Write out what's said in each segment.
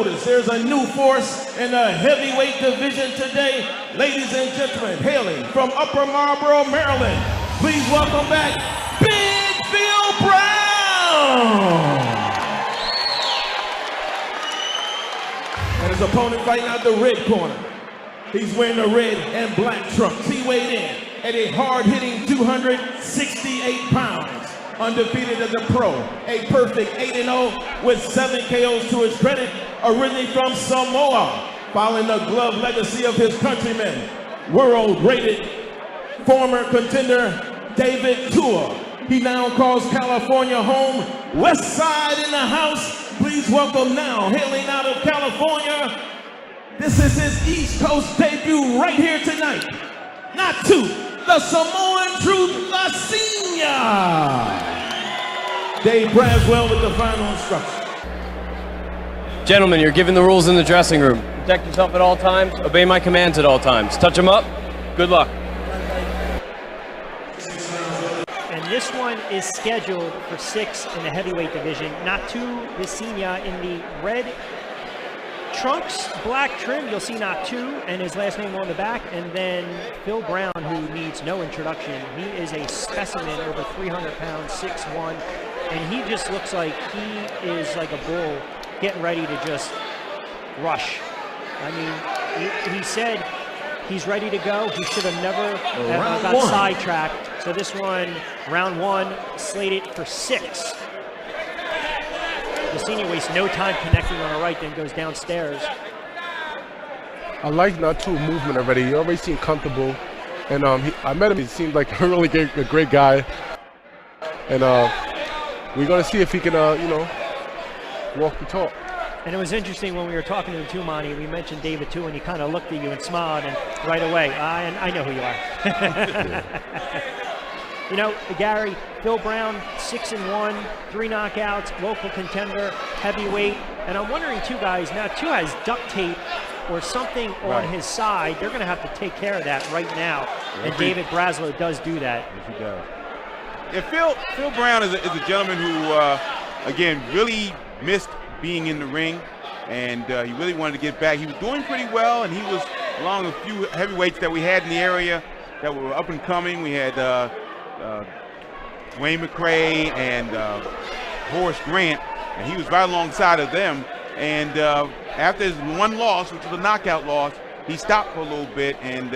There's a new force in the heavyweight division today. Ladies and gentlemen, hailing from Upper Marlboro, Maryland, please welcome back Big Phil Brown. And his opponent fighting out the red corner. He's wearing the red and black trunks. He weighed in at a hard-hitting 268 pounds. Undefeated as a pro, a perfect 8-0 with 7 KOs to his credit, originally from Samoa, following the glove legacy of his countrymen, world-rated former contender David Tua. He now calls California home. West Side in the house. Please welcome now, hailing out of California. This is his East Coast debut right here tonight. Natu, the Samoan Truth Visinia. Dave Braswell with the final instruction. Gentlemen, you're given the rules in the dressing room. Protect yourself at all times. Obey my commands at all times. Touch them up. Good luck. And this one is scheduled for 6 in the heavyweight division. Natu Visinia in the red trunks, black trim. You'll see Natu and his last name on the back. And then Phil Brown, who needs no introduction. He is a specimen, over 300 pounds, 6'1". And he just looks like he is like a bull getting ready to just rush. I mean, he said he's ready to go. He should have never got sidetracked. So this one, round 1, slated for 6. Visinia wastes no time connecting on the right, then goes downstairs. I like Natu's movement already. He already seemed comfortable. And I met him. He seemed like a really great guy. And we're going to see if he can, walk the talk. And it was interesting when we were talking to him too, Monte, we mentioned David too, and he kind of looked at you and smiled, and right away, I know who you are. You know, Gary, Phil Brown, 6-1, 3 knockouts, local contender, heavyweight. And I'm wondering too, guys, now Natu has duct tape or something on his side. They're going to have to take care of that right now. And David Braslow does do that. Yes, he does. Yeah, Phil Brown is a gentleman who, again, really missed being in the ring, and he really wanted to get back. He was doing pretty well, and he was along a few heavyweights that we had in the area that were up and coming. We had Wayne McCray and Horace Grant, and he was right alongside of them. And after his one loss, which was a knockout loss, he stopped for a little bit, and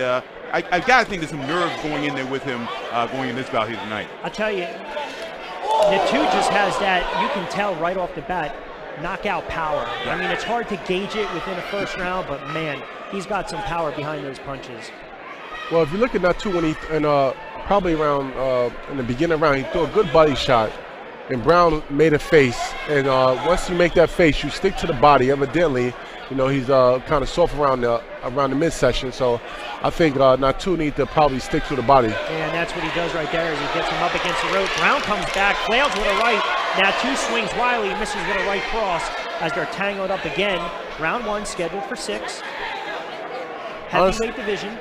I got to think there's some nerves going in there with him going in this bout here tonight. I'll tell you, Natu just has that, you can tell right off the bat, knockout power. I mean, it's hard to gauge it within the first round, but man, he's got some power behind those punches. Well, if you look at Natu when he, probably around in the beginning round, he threw a good body shot, and Brown made a face. And once you make that face, you stick to the body. Evidently, you know, he's kind of soft around the midsection. So I think Natu needs to probably stick to the body. And that's what he does right there, is he gets him up against the rope. Brown comes back, flails with a right. Natu swings wildly, misses with a right cross as they're tangled up again. Round 1 scheduled for 6. Heavyweight division.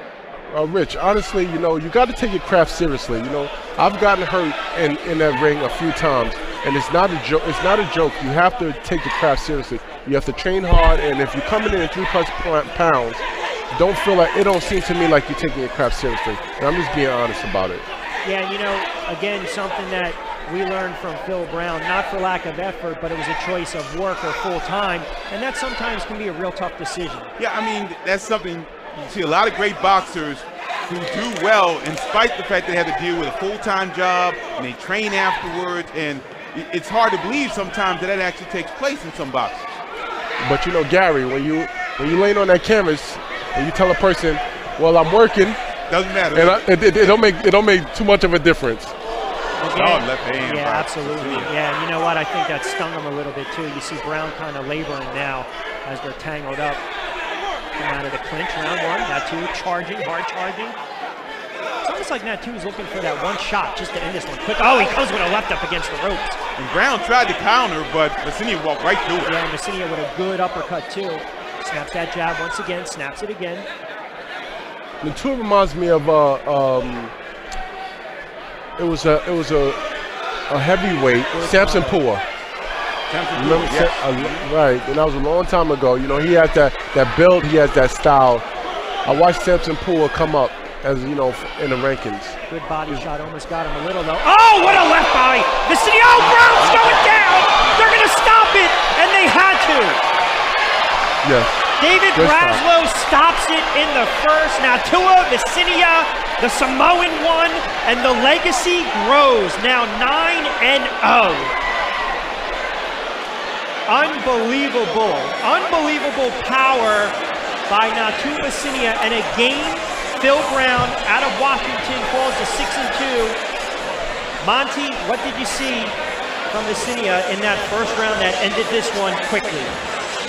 Rich, honestly, you know, you got to take your craft seriously. You know, I've gotten hurt in that ring a few times, and it's not a joke. It's not a joke. You have to take your craft seriously. You have to train hard, and if you're coming in at 3+ pounds, don't feel like, it don't seem to me like you're taking your craft seriously. And I'm just being honest about it. Yeah, you know, again, something that we learned from Phil Brown, not for lack of effort, but it was a choice of work or full time, and that sometimes can be a real tough decision. Yeah, I mean, that's something you see a lot of great boxers who do well in spite of the fact they have to deal with a full-time job and they train afterwards, and it's hard to believe sometimes that actually takes place in some boxers. But you know, Gary, when you laying on that canvas and you tell a person, well, I'm working, doesn't matter, and it don't make too much of a difference. Again, yeah, absolutely. Yeah, and you know what? I think that stung him a little bit too. You see Brown kind of laboring now as they're tangled up. Come out of the clinch, round 1. Natu charging, hard charging. It's almost like Natu's looking for that one shot just to end this one quick. Oh, he comes with a left up against the ropes. And Brown tried to counter, but Visinia walked right through it. Yeah, and Visinia with a good uppercut too. Snaps that jab once again, snaps it again. Natu reminds me of it was a heavyweight, Samson Pua. Remember, right, and that was a long time ago. You know, he has that build, he has that style. I watched Samson Poole come up as, you know, in the rankings. Good body shot, almost got him a little though. Oh, what a left body! Visinia, oh, Brown's going down! They're gonna stop it, and they had to. Yes. David Braslow stops it in the first. Natu Visinia, the Samoan one, and the legacy grows. Now 9-0. Unbelievable power by Natu Visinia, and again, Phil Brown out of Washington falls to 6-2. Monte, what did you see from Visinia in that first round that ended this one quickly?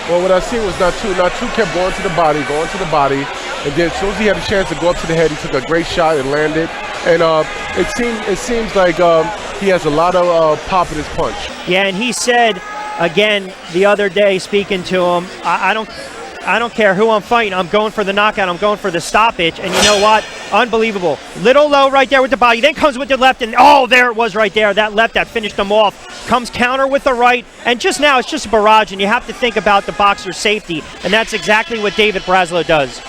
Well, what I seen was Natu kept going to the body, and then as soon as he had a chance to go up to the head, he took a great shot and landed. And it seems like he has a lot of pop in his punch. Yeah, and he said again the other day, speaking to him, I don't care who I'm fighting. I'm going for the knockout. I'm going for the stoppage. And you know what? Unbelievable. Little low right there with the body. Then comes with the left, and oh, there it was right there. That left that finished him off. Comes counter with the right, and just now it's just a barrage, and you have to think about the boxer's safety, and that's exactly what David Braslow does.